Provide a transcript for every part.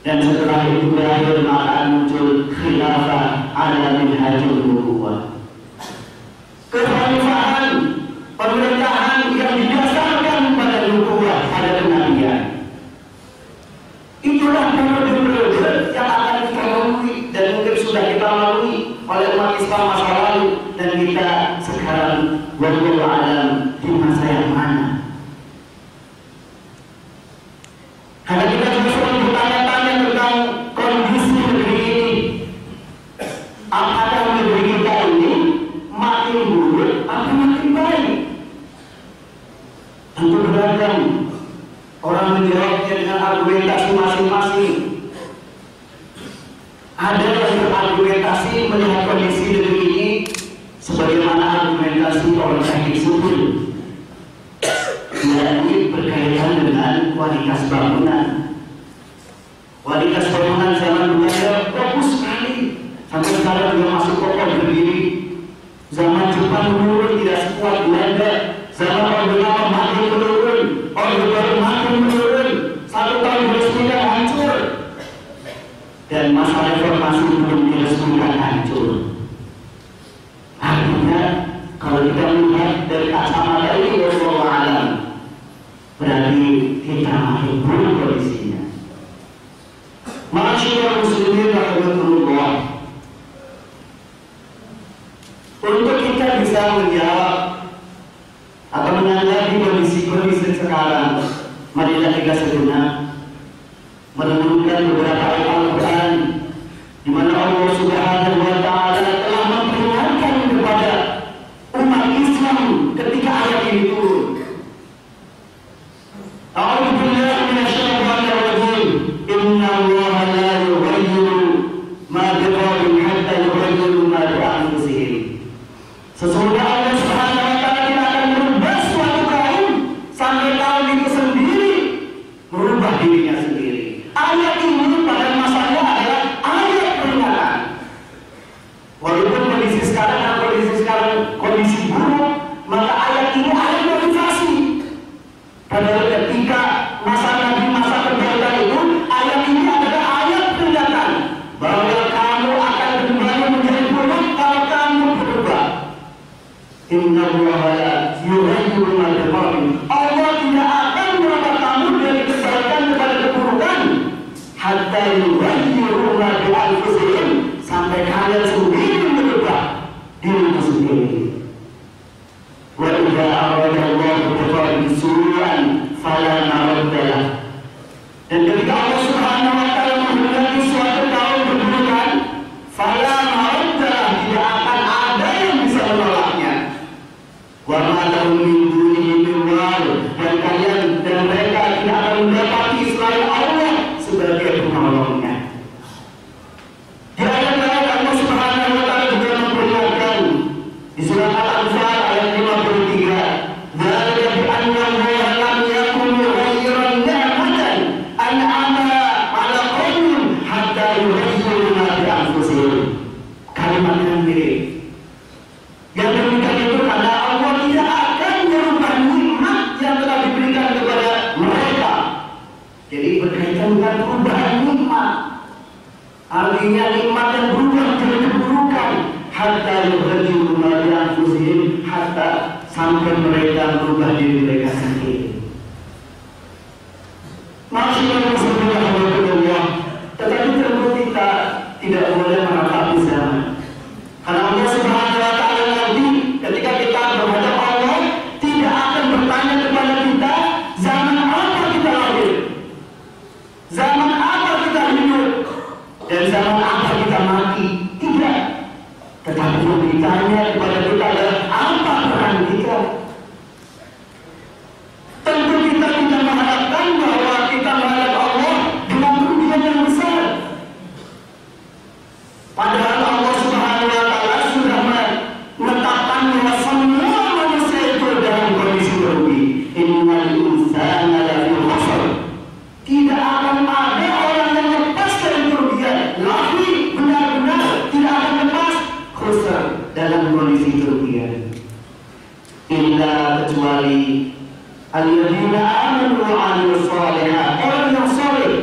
Dan setelah itu berakhir maka muncul khilafah ala minhajul nubuwah. Kekhalifahan, pemerintahan yang didasarkan pada nubuwah, pada kenabian. Itulah periode yang akan kita lalui dan mungkin sudah kita lalui oleh umat Islam masa lalu dan kita sekarang wallahu a'lam di masa yang mana. Karena kita juga sering bertanya-tanya tentang kondisi negeri ini. Apakah negeri kita ini makin buruk atau makin baik? Tentu beragam. Orang menjawabnya dengan argumentasi masing-masing. Ada yang berargumentasi melihat kondisi negeri ini sebagaimana argumentasi orang sakit sipil, yakni berkaitan dengan kualitas bangunan. Kualitas bangunan zaman Belanda bagus sekali, sampai sekarang juga masuk kokoh berdiri. Zaman Jepang menurun tidak sekuat Belanda. Zaman Orde Lama makin menurun, Orde Baru makin menurun. 1 tahun diresmikan hancur, dan masa reformasi belum diresmikan hancur. Artinya kalau kita melihat dari kacamata ini wallahu a'lam, berarti kita makin buruk kondisinya. Ma'asyiral muslimin rahimakumullah, untuk kita bisa menjawab atau menanggapi kondisi sekarang, marilah kita sejenak merenungkan beberapa ayat Al-Quran di mana Allah Subhanahu wa Ta'ala telah memperingatkan kepada umat Islam ketika ayat ini turun. A'udzu billahi minasyaitonir rajim. Inna Allaha la yughayyiru ma biqaumin hatta yughayyiru ma bi anfusihim. Sesungguhnya Allah Subhanahu wa Ta'ala tidak akan merubah suatu kaum sampai kaum itu sendiri merubah dirinya sendiri. Ayat ini pada masanya adalah ayat peringatan. Walaupun kondisi sekarang kondisi buruk, maka ayat ini ayat motivasi. Karena ketika masa Nabi, masa perbaikan itu, ayat ini adalah ayat peringatan bahwa kamu akan kembali menjadi buruk kalau kamu berubah. Inna Allaha la yughayyiru ma biqaumin. Allah tidak akan merubah kamu dari kebaikan kepada keburukan hatta yughayyiru ma bi anfusihim, sampai kalian sendiri berubah diri sendiri. Wa idza arada Allahu biqaumin su'an fala maradda lahu. Dan ketika Allah Subhanahu wa Ta'ala menghendaki suatu kaum keburukan, fala maradda lahu, tidak akan ada yang bisa menolaknya. Wa ma lahum min dunihi min wal, dan kalian dan mereka tidak akan mendapati selain Allah sebagai penolongnya. Di ayat-ayat Allah Subhanahu wa Ta'ala juga memperingatkan di surat Al-Anfal ayat 53, dzalika bi anna Allaha lam yakun mughayyiran ni'matan an'ama 'ala qaumin hatta yughayyiru ma bi anfusihim. Kalimat yang mirip. Yang demikian itu karena Allah tidak akan merubah nikmat yang telah diberikan kepada mereka. Jadi berkaitan dengan perubahan nikmat, artinya nikmat yang berubah menjadi keburukan, hatta yughayyiru ma bi anfusihim, hatta sampai mereka merubah diri mereka sendiri. Maksudnya Rasulullah, tetapi tentu kita tidak boleh meratapi zaman. Karena Allah Subhanahu wa Ta'ala nanti ketika kita berhadap Allah tidak akan bertanya kepada kita zaman apa kita lahir, zaman apa kita hidup, dan zaman apa kita mati. Tidak. Tetapi yang ditanya kepada kita adalah apa peran kita. Tentu kita tidak mengharapkan bahwa kita menghadap Allah dengan kerugian yang besar. Padahal Allah Subhanahu wa Ta'ala sudah menetapkan bahwa semua manusia itu dalam kondisi merugi. Innal insana lafi khusr. Tidak akan ada orang yang lepas dari kerugian. Lafi, benar-benar tidak akan lepas khusr, dalam kondisi kerugian. Illa, kecuali alladzina amanu wa 'amilus shalihat, orang yang saleh.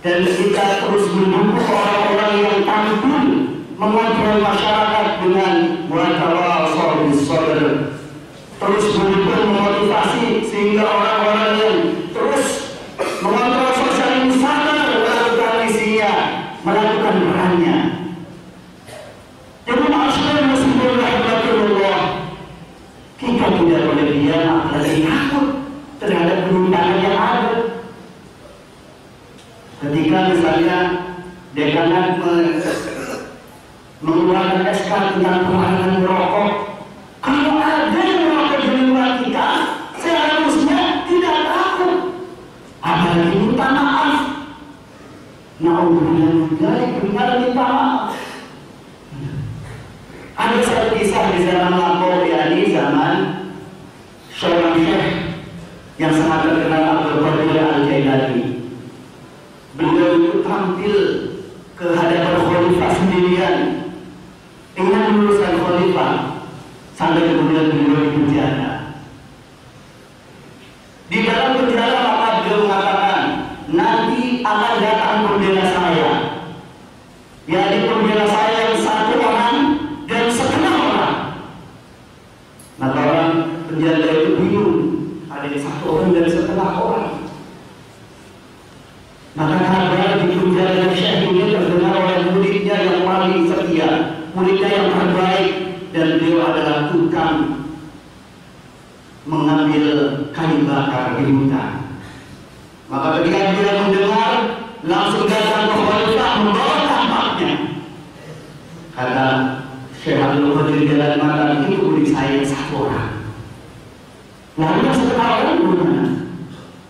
dan kita terus mendukung orang-orang yang tampil mengontrol masyarakat dengan watawasau bis-sabr, terus mendukung memotivasi sehingga orang-orang yang terus mengontrol sosial ini sadar melakukan misinya, melakukan perannya. Jadi masyarakat muslimin rahmatullah, kita tidak boleh diam apalagi takut terhadap penyimpangan yang ada. Ketika misalnya dekanat mengeluarkan SK tentang pelarangan merokok, kalau ada yang merokok di lingkungan kita, seharusnya tidak takut, apalagi minta maaf. Na'udzubillah, benar minta maaf. Ada satu kisah di zaman lampau, yakni zaman seorang syekh yang sangat terkenal, Abdul Qadir Al-Jailani. Beliau itu tampil ke hadapan khalifah sendirian, ingin meluruskan khalifah, sampai kemudian beliau dipenjara. Di dalam penjara maka beliau mengatakan, nanti akan datang pembela saya, yakni pembela saya yang satu orang dan setengah orang. Maka orang penjara itu bingung, ada satu orang dan setengah orang. Maka kabar di penjara Syekh ini terdengar oleh muridnya yang paling setia, muridnya yang terbaik, dan beliau adalah tukang mengambil kayu bakar di hutan. Maka ketika dia mendengar, langsung datang ke khalifah membawa tampaknya. Kata Syekh Abdul Qadir jalan mata, itu murid saya satu orang. Lalu yang setengah orang bagaimana?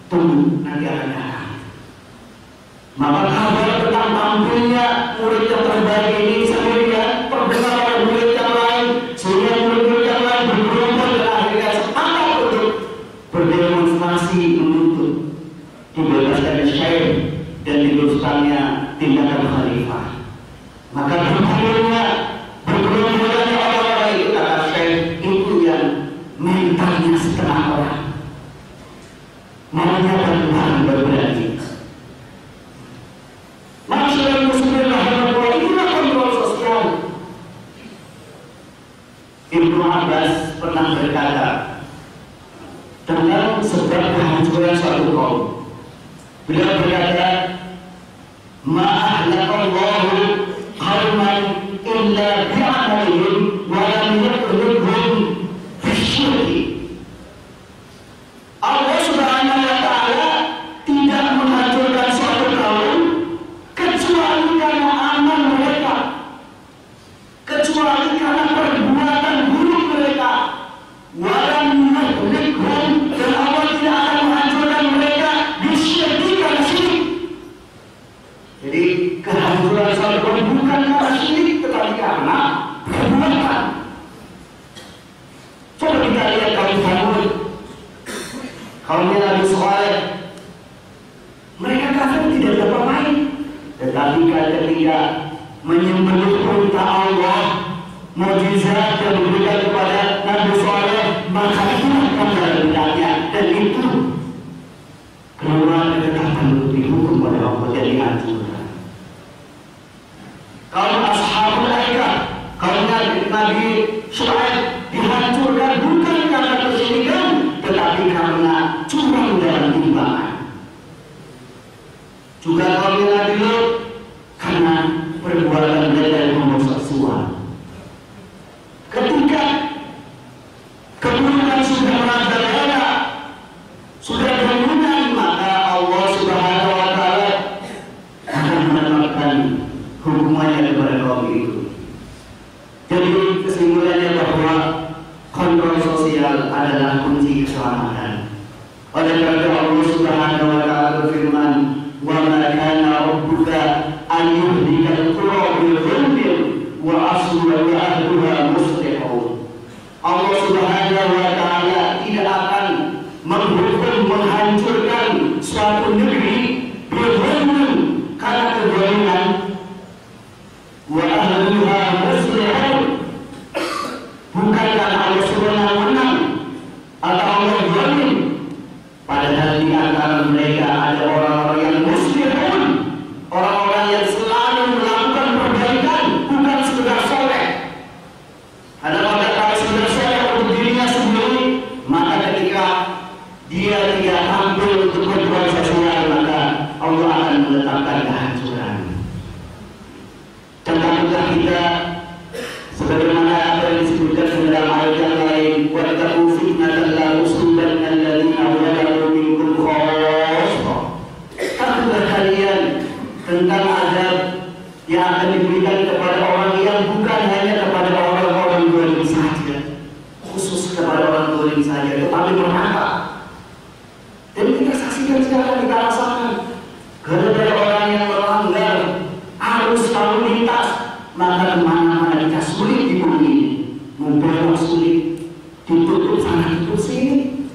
Tunggu, nanti akan datang. Maka kabar tentang tampilnya murid yang terbaik ini sendirian terdengar oleh murid yang lain, sehingga murid yang lain bergerombol dan akhirnya sepakat untuk berdemonstrasi menuntut dibebaskan Syekh dan diluruskannya tindakan khalifah. Maka bergerombolannya orang-orang itu, kata Syekh, itu yang mentalnya setengah orang, maunya Tuhan berberani. Masyarakat muslimin rahmatullah, inilah kontrol sosial. Ibnu Abbas pernah berkata tentang sebab kehancuran suatu kaum. Beliau berkata, "Ma ahlaqallahu qauman illa bi'amalihim wa lam yaqulhum fi syirki." Allah Subhanahu wa taala tidak menghancurkan suatu kaum kecuali karena amal mereka, kecuali karena perbuatan buruk mereka. Walam yuhlikhum, dan Allah tidak akan menghancurkan mereka disyirki karena syirik. Jadi kehancuran suatu kaum bukan karena syirik, tetapi karena perbuatan. Coba kita lihat kaum Tsamud, kaumnya Nabi Shalih. Mereka kafir tidak ada pemain, tetapi ketika menyembelih perintah Allah, mukjizat yang diberikan kepada Nabi Shalih, maka itulah kebalikannya, dan itu keluar ketetapan untuk dihukum oleh Allah, jadi hancurkan. Kaum Ashabul Aikah, kaum Nabi Syuaib dihancurkan bukan karena kesyirikan, tetapi karena curang dalam timbangan. Juga kaum Nabi Lut karena perbuatan mereka yang homoseksual. Ketika keburukan sudah merajalela, sudah dominan, maka Allah Subhanahu wa taala akan menetapkan hukumannya kepada kaum itu. Jadi kesimpulannya bahwa kontrol sosial adalah kunci keselamatan. Oleh karena Allah Subhanahu wa taala berfirman, "Wa ma kana rabbuka an yuhlikal qura bil dhulmi wa aslu wa ahluha muslihun." Allah Subhanahu wa taala tidak akan menghukum, menghancurkan suatu negeri bil dhulmi karena kezaliman, wa ahluha muslihun, bukan karena Allah sewenang-wenang atau Allah zalim. Padahal di antara mereka ada orang-orang yang muslihun, menetapkan kehancuran. Dan takutlah kita sebagaimana apa yang disebutkan dalam ayat yang lain, wattaqu fitnatan la tusibanna alladziina zalamu minkum khaassah. Takutlah kalian tentang azab yang akan diberikan kepada orang yang bukan hanya kepada orang-orang zalim saja, khusus kepada orang zalim saja, tetapi bermanfaat. Dan kita saksikan sekarang, kita rasakan gara-gara orang yang melanggar arus lalu lintas, maka kemana-mana kita sulit di bumi ini, membelok sulit, ditutup sana ditutup sini.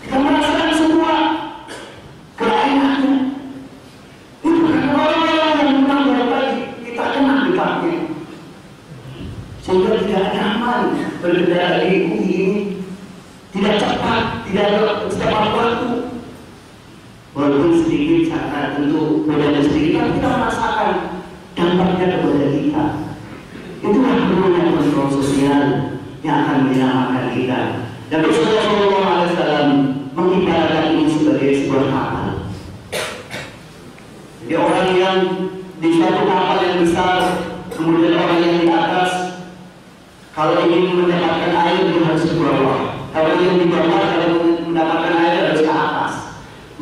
Kita merasakan semua keenakannya. Itu karena orang-orang yang melanggar tadi kita kena dekatnya, sehingga tidak nyaman berkendara di bumi ini, tidak cepat, tidak tepat waktu. Walaupun sedikit sangat tentu bedanya sedikit, tapi kita merasakan dampaknya kepada kita. Itulah perlunya kontrol sosial yang akan menyelamatkan kita. Dan Rasulullah SAW mengibaratkan ini sebagai sebuah kapal. Jadi orang yang di suatu kapal yang besar, kemudian orang yang di atas, kalau ingin mendapatkan air dia harus ke bawah. Kalau yang di bawah, kalau mendapatkan air harus ke atas.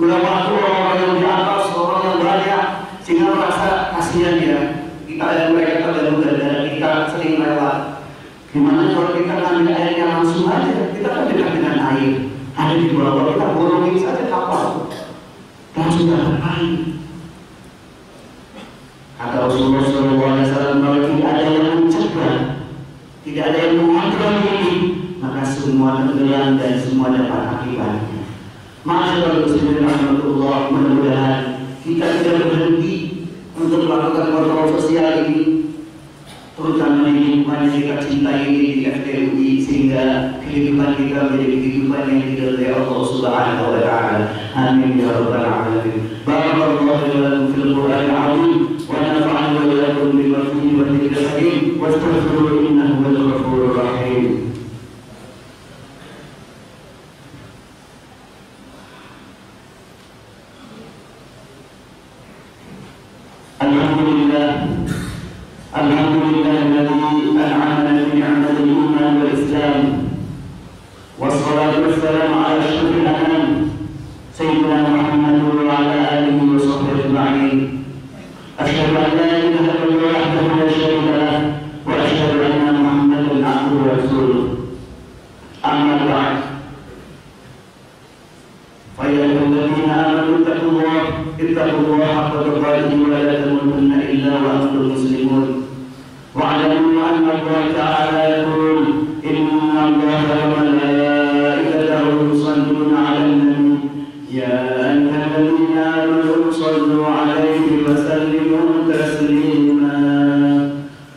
Melewati orang yang di atas, orang yang banyak, sehingga merasa kasihan dia. Kita yang mereka terlalu dan kita sering lewat. Gimana kalau kita ngambil airnya langsung aja? Kita kan dekat dengan air, ada di bawah, kita bolongin saja kapal, dan sudah berair. Kata Rasulullah SAW, kalau tidak ada yang mencegah, tidak ada yang mengontrol ini, maka semua tenggelam dan semua dapat akibatnya. Masyaallah muslimin rahmatullah, mudah-mudahan kita tidak berhenti untuk melakukan kontrol sosial ini, terutama di lingkungan yang kita cintai ini di FTUI, sehingga kehidupan kita menjadi kehidupan yang diridhai Allah Subhanahu wa taala. Amin ya rabbal alamin. Barakallahu lakum fil Qur'anil azim wa nafa'ani wa iyyakum bima fihi wa dhikril hakim wastaghfiruhu innahu huwal ghafurur rahim. Alhamdulillah alladzi an'amana bi ni'matil iman wal islam wassalatu wassalamu ala asyrafil anam sayyidina Muhammad wa ala alihi wa sahbihi ajma'in. Asyhadu an la ilaha illallah wahdahu la syarika lah wa asyhadu anna Muhammadan 'abduhu wa rasuluh. Amma ba'd. Fa ya ayyuhalladzina amanu ittaqullaha haqqa tuqatih wa la tamutunna illa wa antum muslimun. واعلموا أن الله تعالى يقول إن الله وملائكته يصلون على النبي يا أيها الذين آمنوا صلوا عليه وسلموا تسليما.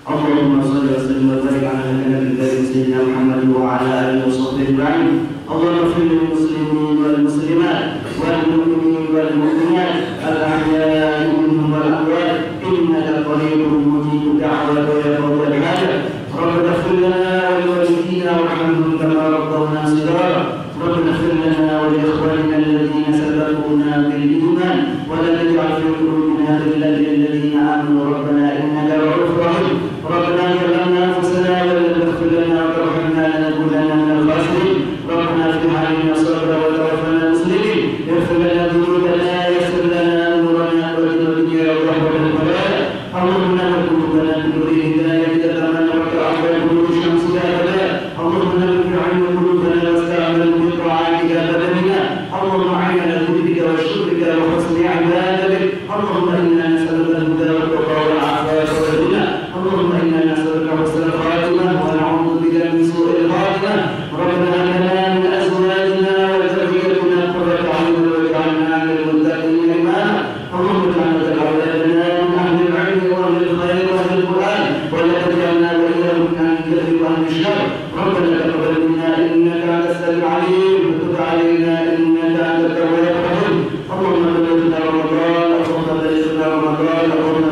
اللهم صل وسلم وبارك على نبينا سيدنا محمد وعلى آله وصحبه أجمعين. اللهم اغفر للمسلمين والمسلمات والمؤمنين والمؤمنات الأحياء منهم والأموات إنك قريب مجيب الدعوة ويقضي الحاجة. ربنا اغفر لنا ولوالدينا وارحمهم كما ربونا صغارا. ربنا اغفر لنا ولإخواننا الذين سبقونا بالإيمان ولا تجعل في قلوبنا غلا للذين آمنوا ربنا إنك رؤوف رحيم. ربنا اغفر لنا أنفسنا ولا تغفر لنا وترحمنا لنكونن من الخاسرين. ربنا افتح علينا صبرا وتوفنا مسلمين. اغفر لنا ذنوبنا يسر لنا أمورنا واجعلنا الدنيا رحمة الخلايا. اللهم نور قلوبنا بنور الهداية كما نورت على قلوب الشمس أبدا. اللهم نور عين قلوبنا واستعمل بطاعتك بدننا. اللهم أعنا على ذكرك وشكرك وحسن عبادتك. اللهم إنا نسألك الهدى والتقى والعفاف والغنى. اللهم إنا نسألك حسن الخاتمة ونعوذ بك من سوء الخاتمة. ربنا هب لنا من أزواجنا وذريتنا قرة أعين واجعلنا للمتقين إماما. اللهم اجعلنا تقبلنا من أهل العلم وأهل الخير وأهل القرآن ولا تجعلنا وإياهم من أهل الكذب وأهل الشر. ربنا تقبل منا إنك أنت السميع العليم وتب علينا إنك أنت التواب الرحيم. اللهم بلغنا رمضان اللهم بلغنا رمضان اللهم